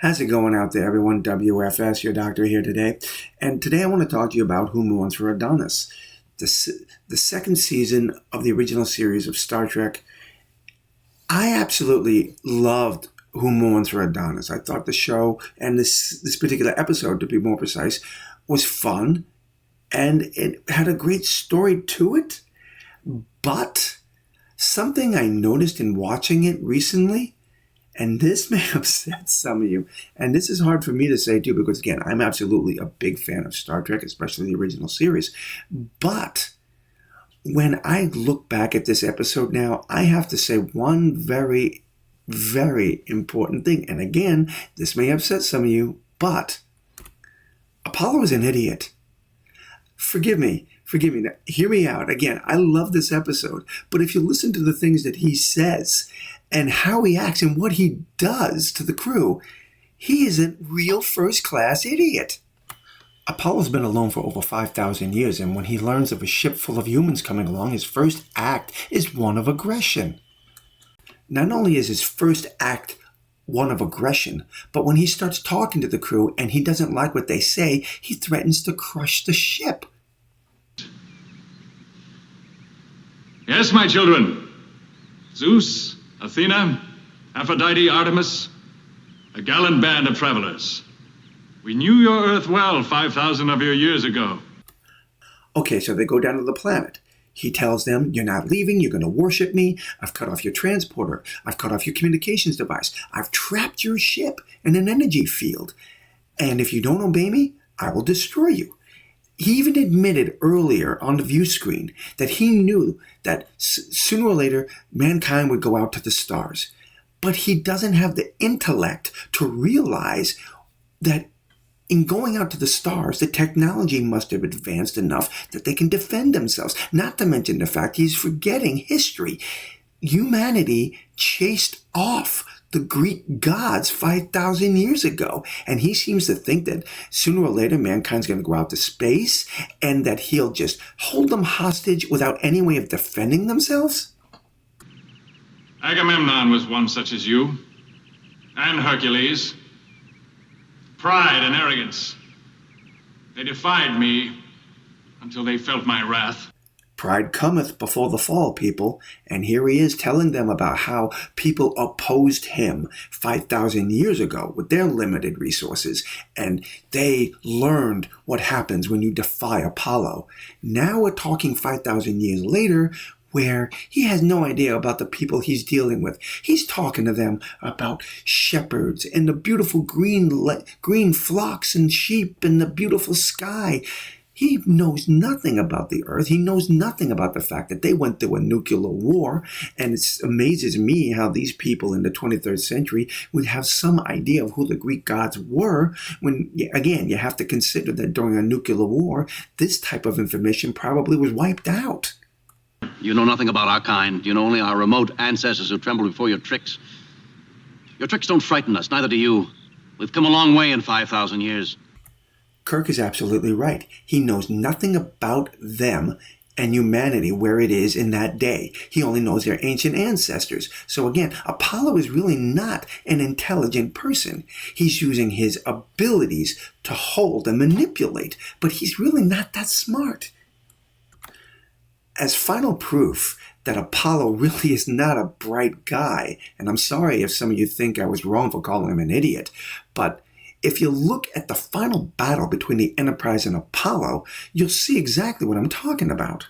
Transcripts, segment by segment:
How's it going out there, everyone? W.F.S, your doctor here today. And today I want to talk to you about Who Mourns for Adonais, the second season of the original series of Star Trek. I absolutely loved Who Mourns for Adonais. I thought the show, and this particular episode, to be more precise, was fun, and it had a great story to it. But something I noticed in watching it recently, and this may upset some of you, and this is hard for me to say too, because again, I'm absolutely a big fan of Star Trek, especially the original series. But when I look back at this episode now, I have to say one very, very important thing. And again, this may upset some of you, but Apollo is an idiot. Forgive me. Now, hear me out. Again, I love this episode, but if you listen to the things that he says and how he acts and what he does to the crew, he is a real first-class idiot. Apollo's been alone for over 5,000 years, and when he learns of a ship full of humans coming along, his first act is one of aggression. Not only is his first act one of aggression, but when he starts talking to the crew and he doesn't like what they say, he threatens to crush the ship. Yes, my children. Zeus, Athena, Aphrodite, Artemis, a gallant band of travelers. We knew your Earth well 5,000 of your years ago. Okay, so they go down to the planet. He tells them, you're not leaving, you're going to worship me. I've cut off your transporter. I've cut off your communications device. I've trapped your ship in an energy field. And if you don't obey me, I will destroy you. He even admitted earlier on the view screen that he knew that sooner or later mankind would go out to the stars. But he doesn't have the intellect to realize that in going out to the stars, the technology must have advanced enough that they can defend themselves. Not to mention the fact he's forgetting history. Humanity chased off the Greek gods 5,000 years ago. And he seems to think that sooner or later mankind's going to go out to space and that he'll just hold them hostage without any way of defending themselves. Agamemnon was one such as you, and Hercules. Pride and arrogance. They defied me until they felt my wrath. Pride cometh before the fall, people. And here he is telling them about how people opposed him 5,000 years ago with their limited resources. And they learned what happens when you defy Apollo. Now we're talking 5,000 years later, where he has no idea about the people he's dealing with. He's talking to them about shepherds and the beautiful green flocks and sheep and the beautiful sky. He knows nothing about the earth. He knows nothing about the fact that they went through a nuclear war. And it amazes me how these people in the 23rd century would have some idea of who the Greek gods were when, again, you have to consider that during a nuclear war, this type of information probably was wiped out. You know nothing about our kind. You know only our remote ancestors who tremble before your tricks. Your tricks don't frighten us, neither do you. We've come a long way in 5,000 years. Kirk is absolutely right. He knows nothing about them and humanity where it is in that day. He only knows their ancient ancestors. So again, Apollo is really not an intelligent person. He's using his abilities to hold and manipulate, but he's really not that smart. As final proof that Apollo really is not a bright guy, and I'm sorry if some of you think I was wrong for calling him an idiot, but if you look at the final battle between the Enterprise and Apollo, you'll see exactly what I'm talking about.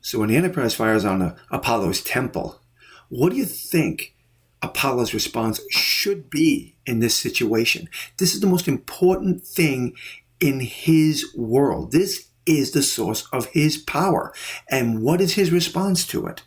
So when the Enterprise fires on Apollo's temple, what do you think Apollo's response should be in this situation? This is the most important thing in his world. This is the source of his power. And what is his response to it?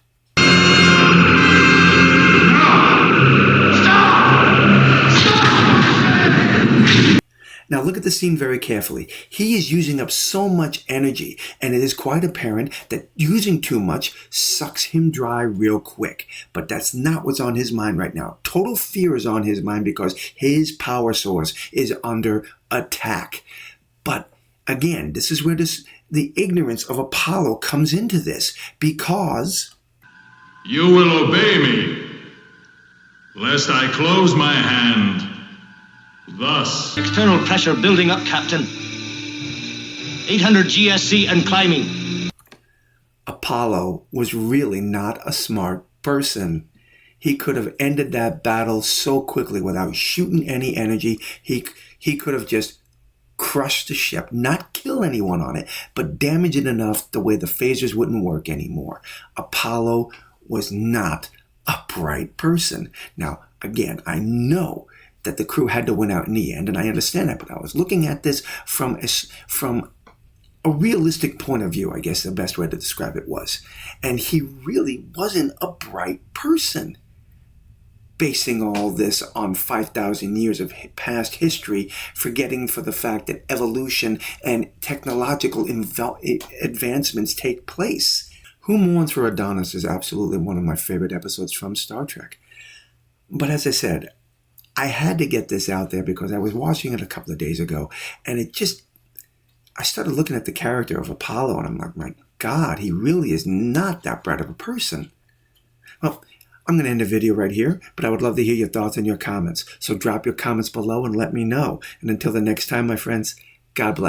Now look at the scene very carefully. He is using up so much energy, and it is quite apparent that using too much sucks him dry real quick. But that's not what's on his mind right now. Total fear is on his mind because his power source is under attack. But again, this is where the ignorance of Apollo comes into this, because You will obey me, lest I close my hand Thus. External pressure building up, Captain. 800 GSC and climbing. Apollo was really not a smart person. He could have ended that battle so quickly without shooting any energy. He could have just crushed the ship, not kill anyone on it, but damage it enough the way the phasers wouldn't work anymore. Apollo was not a bright person. Now, again, I know that the crew had to win out in the end, and I understand that, but I was looking at this from a realistic point of view, I guess the best way to describe it was. And he really wasn't a bright person. Basing all this on 5,000 years of past history, forgetting for the fact that evolution and technological advancements take place. Who Mourns for Adonais is absolutely one of my favorite episodes from Star Trek. But as I said, I had to get this out there because I was watching it a couple of days ago, and I started looking at the character of Apollo, and I'm like, my God, he really is not that bright of a person. Well, I'm going to end the video right here, but I would love to hear your thoughts and your comments. So drop your comments below and let me know. And until the next time, my friends, God bless.